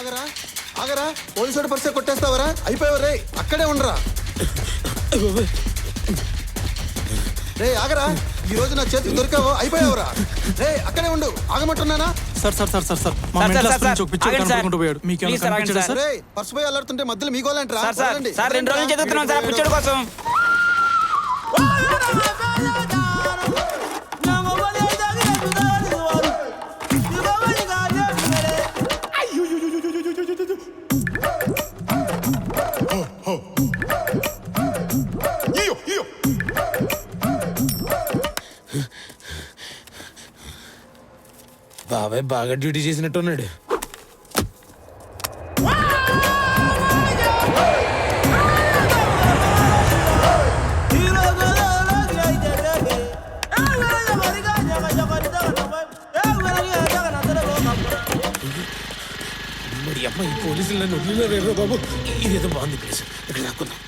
ఆగరా ఆగరా, పోలీసు పరిస్థితి కొట్టేస్తావరా? అయిపోయావు రే, అక్కడే ఉండరా. రే ఆగరా, ఈ రోజు నా చేతికి దొరికావు, అయిపోయావురా. రే అక్కడే ఉండు, ఆగమంటున్నానా? Sir sir sir sir sir మా మెంటల్ హాస్పిటల్ నుంచి ఒక పిచ్చోడు కనపడుకుంటూ పోయాడు. మీకు ఏమైనా కనిపించడా సార్? రే పర్సు పోయి అల్లాడుతుంటే మధ్యలో మీ గోలంటరా? సార్ 2 రోజులు చదువుతున్నాం సార్ పిచ్చోడు కోసం. బాబాయ్ బాగా డ్యూటీ చేసినట్టున్నాడు. మరి అమ్మ ఈ పోలీసులు నన్ను వదిలేరు బాబు. ఇదేదో బాగుంది ప్లేస్, ఇక్కడ లాక్కుందాం.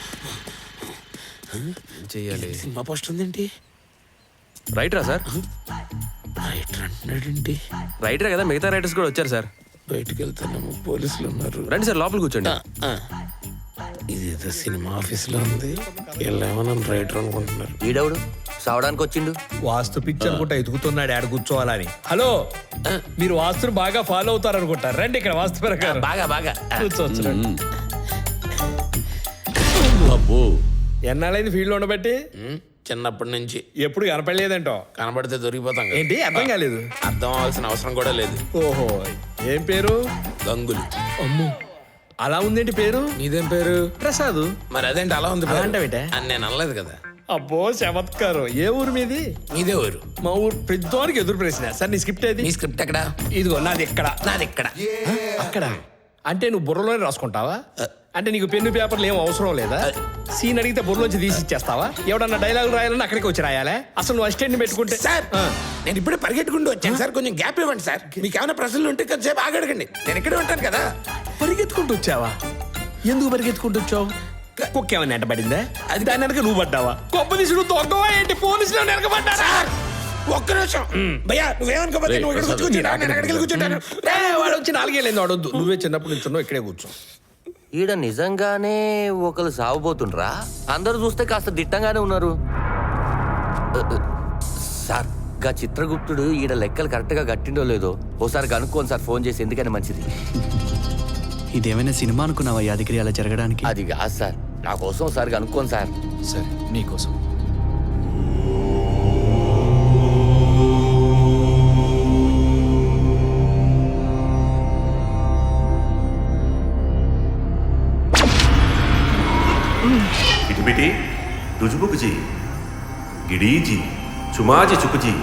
చెయ్యాలి. సినిమా పోస్ట్ ఉందేంటి? రైటరా సార్? రైటర్ అంటున్నాడేంటి? రైటరే కదా, మిగతా రైటర్స్ కూడా వచ్చారు సార్. బయటకు వెళ్తాను, పోలీసులు ఉన్నారు. రండి సార్, లోపల కూర్చోండి. ఇదేదో సినిమా ఆఫీస్ లో ఉంది. వెళ్ళామో నన్ను రైటర్ అనుకుంటున్నారు. ఈడవుడు సావడానికి వచ్చిండు. వాస్తు పిక్చర్ అనుకుంటా ఎదుగుతున్నాడు ఆడ కూర్చోవాలని. హలో, మీరు వాస్తుని బాగా ఫాలో అవుతారు అనుకుంటారు. రండి ఇక్కడ వాస్తు ప్రకారం బాగా బాగా కూర్చోవచ్చు. అబ్బో, ఎన్నాళ్ళైంది ఫీల్డ్ లో ఉండబట్టి? చిన్నప్పటి నుంచి. ఎప్పుడు కనపడలేదంటో. కనబడితే దొరికిపోతాం కదా. ఏంటి అర్థం కాలేదు? అర్థం అవ్వాల్సిన అవసరం కూడా లేదు. ఓహో, ఏం పేరు? గంగులు. అమ్ము, అలా ఉందేంటి పేరు? నీదేం పేరు? ప్రసాద్. మరి అదేంటి అలా ఉంది? అలా అంటావేంటి? అని నేను అనలేదు కదా. అబ్బో చమత్కారం. ఏ ఊరు మీది? నీదే ఊరు. మా ఊరు పెద్దోనికి ఎదురు ప్రశ్న. సార్ నీ స్క్రిప్ట్ ఏది? నీ స్క్రిప్ట్ ఎక్కడ? ఇదిగో నాది ఎక్కడ. నాది ఎక్కడ? అక్కడ అంటే నువ్వు బుర్రలోనే రాసుకుంటావా? అంటే నీకు పెన్ను పేపర్లు ఏం అవసరం లేదా? సీన్ అడిగితే బుర్రలోంచి తీసి ఇచ్చేస్తావా? ఎవడన్నా డైలాగులు రాయాలని అక్కడికి వచ్చి రాయాలా? అసలు నువ్వు అసిస్టెంట్ పెట్టుకుంటే. సార్ నేను ఇప్పుడే పరిగెట్టుకుంటూ వచ్చాను సార్, కొంచెం గ్యాప్ ఇవ్వండి సార్. మీకు ఏమైనా ప్రశ్నలు ఉంటే కొంచెంసేపు ఆగడగండి, నేను ఇక్కడే ఉంటాను కదా. పరిగెత్తుకుంటూ వచ్చావా? ఎందుకు పరిగెత్తుకుంటూ వచ్చావు? కుక్క ఏమైనా వెంటబడిందా? అది దాని వెనక నువ్వు పడ్డావా? గొప్ప తీసుడు దొంగవా ఏంటి? పోలీసులు వెనకబడ్డా? ఒక్క నిమిషం భయ్యా, నువ్వేమనుకోపోతే నువ్వు ఇక్కడ కూర్చుంటాను, నేను అక్కడికి వెళ్ళి కూర్చుంటాను. వాడు వచ్చి 4 ఏళ్ళైంది వాడొద్దు. నువ్వే చిన్నప్పుడు నుంచి ఇక్కడే కూర్చో. ఈడ నిజంగానే ఒకరు సావబోతుండ్రా? అందరూ చూస్తే కాస్త దిట్టంగానే ఉన్నారు. సార్ గా చిత్రగుప్తుడు ఈడ లెక్కలు కరెక్ట్ గా కట్టిండో లేదో ఓసారి కనుక్కోండి సార్, ఫోన్ చేసి. ఎందుకని మంచిది. ఇదేమైనా సినిమా అనుకున్నావా యాదగిరి అలా జరగడానికి? అది కాదు సార్, నా కోసం ఒకసారి కనుక్కోండి సార్. సరే, నీకోసం. ఇటుమిటి రుజుబుకుజీ గిడీజీ చుమాజీ చుకుజీ.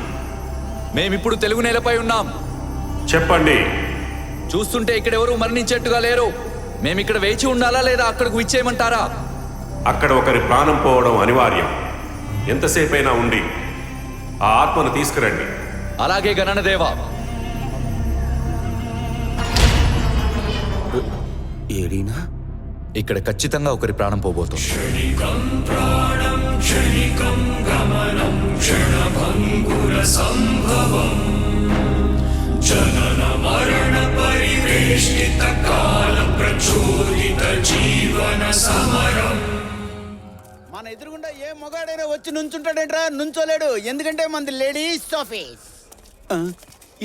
మేమిప్పుడు తెలుగు నేలపై ఉన్నాం. చెప్పండి. చూస్తుంటే ఇక్కడెవరూ మరణించేట్టుగా లేరు. మేమిక్కడ వేచి ఉండాలా లేదా అక్కడికి విచ్చేయమంటారా? అక్కడ ఒకరి ప్రాణం పోవడం అనివార్యం. ఎంతసేపైనా ఉండి ఆ ఆత్మను తీసుకురండి. అలాగే గణనదేవా. ఏడీనా? ఇక్కడ ఖచ్చితంగా ఒకరి ప్రాణం పోబోతుంది. మన ఎదురుగుండా ఏ మొగాడైనా వచ్చి నుంచుంటాడేంట్రా? నుంచోలేడు, ఎందుకంటే మనది లేడీస్ ఆఫీస్.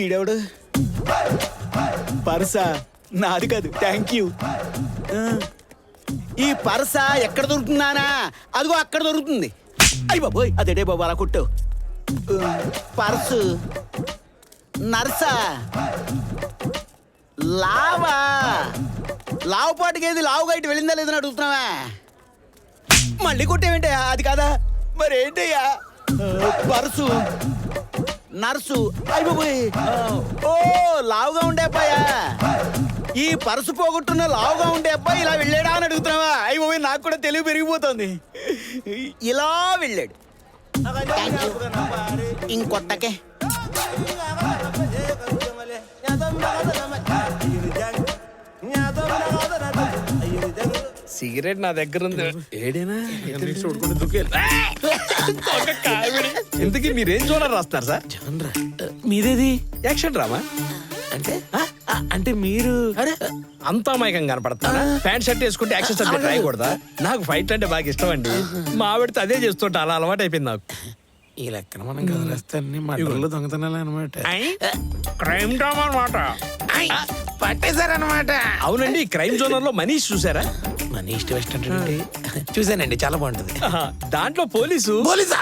ఈడెవడు? పర్సా నాది కాదు, థ్యాంక్ యూ. ఈ పర్సా ఎక్కడ దొరుకుతుందానా? అదిగో అక్కడ దొరుకుతుంది. అయ్యి బాబోయ్, అదేడే బాబు అలా కొట్టు. పర్సు నర్సా, లావా, లావుపాటికి ఏది లావుగా ఇటు వెళ్ళిందా లేదని అడుగుతున్నావా? మళ్ళీ కొట్టేవేంటే? అది కాదా మరి ఏంటయ్యా? Purse nurse. అయ్యి బాబోయ్, ఓ లావుగా ఉండే అబ్బాయా? ఈ పర్సు పోగొట్టున్న లావుగా ఉండే అబ్బాయి ఇలా వెళ్ళాడా అని అడుగుతున్నావా? అయ్యి బాబోయ్, నాకు కూడా తెలివి పెరిగిపోతుంది. ఇలా వెళ్ళాడు. ఇంకొట్టకే. సిగరెట్ నా దగ్గర ఉంది. ఏడేనా దుకేలు. ఇంతకీ మీరేం చూడాలి రాస్తారు సార్? మీదేది? యాక్షన్ డ్రామా అంటే అంటే మీరు అరే అంతా మైకం కనపడతానా ప్యాంట్ షర్ట్ వేసుకుంటే యాక్షన్ సబ్జెక్ట్ రాయకూడదా నాకు ఫైట్ అంటే బాగా ఇష్టం అండి మా ఆవిడతో అదే చేస్తుంటా అలా అలవాటు అయిపోయింది నాకు ఈ లెక్కన మనం గదిలేస్తాన్ని మటర్లు దొంగతనాలు అనమాట క్రైమ్ డ్రామా అనమాట పట్టేశారనమాట. అవునండి క్రైమ్ జోనర్ లో మనీష్ చూసారా మనీష్ వెస్ట్ అంటే చూసానండి, చాలా బాగుంటది. దాంట్లో పోలీసు పోలీసా?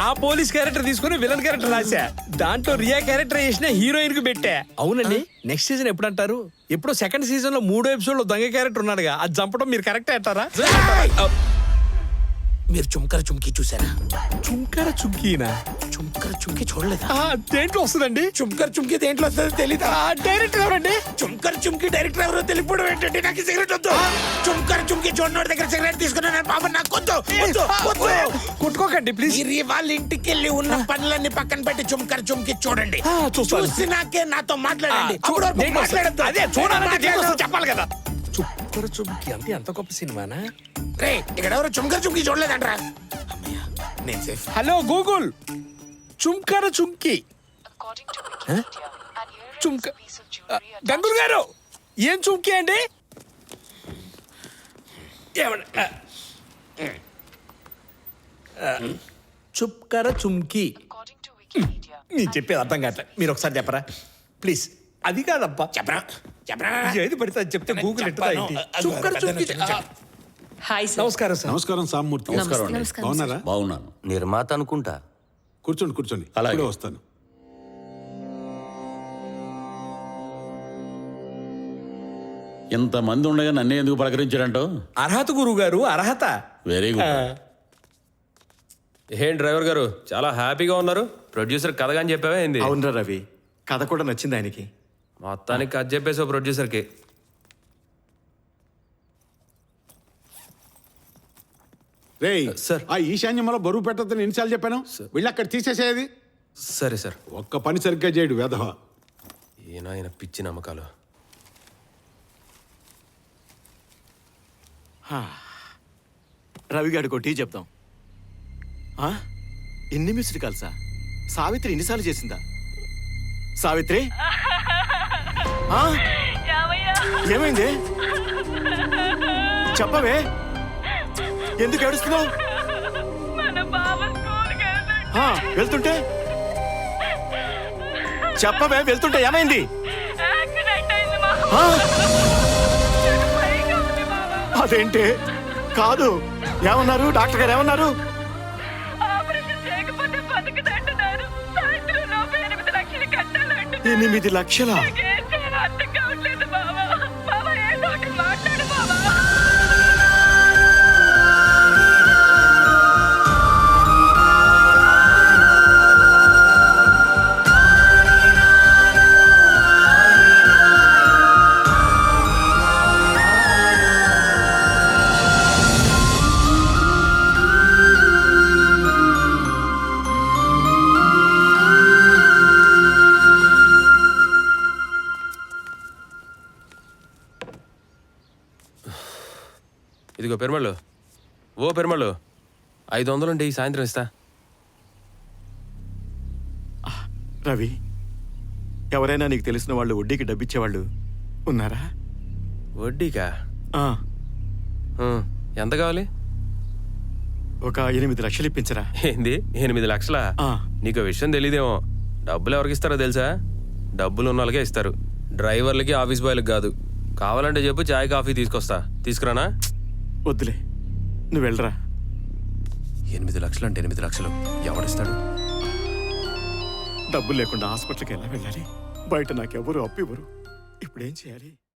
ఆ పోలీస్ క్యారెక్టర్ తీసుకుని విలన్ క్యారెక్టర్ రాసా దాంట్లో రియా క్యారెక్టర్ చేసిన హీరోయిన్ కు పెట్టా అవునండి నెక్స్ట్ సీజన్ ఎప్పుడు అంటారు ఎప్పుడో సెకండ్ సీజన్ లో 3 ఎపిసోడ్ లో దొంగ క్యారెక్టర్ ఉన్నాడుగా అది చంపడం మీరు కరెక్ట్ అంటారా మీరు చుంకర చుంకి చూసారా? చుంకర చుంకీనా చుంకర చుంకి చూడలేదా? దేంట్లో వస్తుందండి చుంకర చుంకి దేంట్లో వస్తుందో తెలీదా? డైరెక్టర్ ఎవరండి చుంకర చుంకి డైరెక్టర్ ఎవరో తెలియపోవడం ఏంటంటే నాకు సిగరెట్ వద్దు. చుంకర చుంకి చూడనోడి దగ్గర సిగరెట్ తీసుకున్నాను పాపం నాకు వద్దు. కొట్టుకోకండి ప్లీజ్ మీరు వాళ్ళ ఇంటికి వెళ్ళి ఉన్న పనులన్నీ పక్కన పెట్టి చుంకర చుంకి చూడండి. చూసినాకే నాతో మాట్లాడండి. అప్పటి వరకు మాట్లాడొద్దు. అదే చూడాలంటే దేనికోసం చెప్పాలి కదా చుక్కర చుంకి అంటే ఎంత గొప్ప సినిమానా రే ఇక్కడ ఎవరు చుంకర చుంకి చూడలేదంట్రా? అమ్మయ్య, నేను సేఫ్. హలో గూగుల్ చుంకర చుంకి చుంక గంగులు గారు ఏం చుంకి అండి చుక్కర చుంకి నేను చెప్పేది అర్థం కావట్లే మీరు ఒకసారి చెప్పరా ప్లీజ్ అది కాదప్పా చెప్పరా చెప్పరా ఏది పడితే అది చెప్తే గూగుల్ ఎట్టుదా ఏంటి? చుక్కర చుంకి నమస్కారం సార్ నమస్కారం సామ్మూర్తి. బాగున్నారా? బాగున్నాను నిర్మాత అనుకుంటా కూర్చోండి కూర్చోండి, అలాగే. ఇప్పుడే వస్తాను. ఇంతమంది ఉండగా నన్నే ఎందుకు పలకరించారంటావు? అర్హత గురువు గారు అర్హత వెరీ గుడ్. ఏం డ్రైవర్ గారు చాలా హ్యాపీగా ఉన్నారు. ప్రొడ్యూసర్ కథగా అని చెప్పావే ఏంది? అవునరా రవి, కథ కూడా నచ్చింది ఆయనకి. మొత్తానికి కథ చెప్పేసావు ప్రొడ్యూసర్కి. రేయ్ సార్. ఆ ఈశాన్యంలో బరువు పెట్టద్దని ఎన్నిసార్లు చెప్పాను? వెళ్ళి అక్కడ తీసేసేది. సరే సార్. ఒక్క పని సరిగ్గా చేయడు వెధవ. ఈయన పిచ్చి నమ్మకాలు. రవి గారికి టీ చెప్తాం. ఇన్ని మిస్డ్ కాల్సా? సావిత్రి ఇన్నిసార్లు చేసిందా? సావిత్రి ఏమైంది చెప్పవే, ఎందుకు ఏడుస్తున్నావు? వెళ్తుంటే చెప్పవే, వెళ్తుంటే ఏమైంది? అదేంటి? కాదు, ఏమన్నారు డాక్టర్ గారు? ఏమన్నారు? 8 లక్షలా? ఇదిగో పెరుమళ్ళు, ఓ పెరుమళ్ళు, 500 ఉంటే ఈ సాయంత్రం ఇస్తా. రవి, ఎవరైనా నీకు తెలిసిన వాళ్ళు వడ్డీకి డబ్బిచ్చేవాళ్ళు ఉన్నారా? వడ్డీకా? ఆ, ఎంత కావాలి? ఒక 8 లక్షలు ఇప్పించరా? ఏంది 8 లక్షలా? ఆ. నీకు విషయం తెలీదేమో. డబ్బులు ఎవరికి ఇస్తారో తెలుసా? డబ్బులు ఉన్న వాళ్ళకే ఇస్తారు, డ్రైవర్లకి ఆఫీస్ బాయ్లకు కాదు. కావాలంటే చెప్పు, చాయ్ కాఫీ తీసుకొస్తా. తీసుకురానా? వద్దులే, నువ్వు వెళ్ళరా. 8 లక్షలు అంటే 8 లక్షలు ఎవడిస్తాడు? డబ్బులు లేకుండా హాస్పిటల్కి ఎలా వెళ్ళాలి? బయట నాకెవరు అప్పు ఇవ్వరు. ఇప్పుడేం చేయాలి?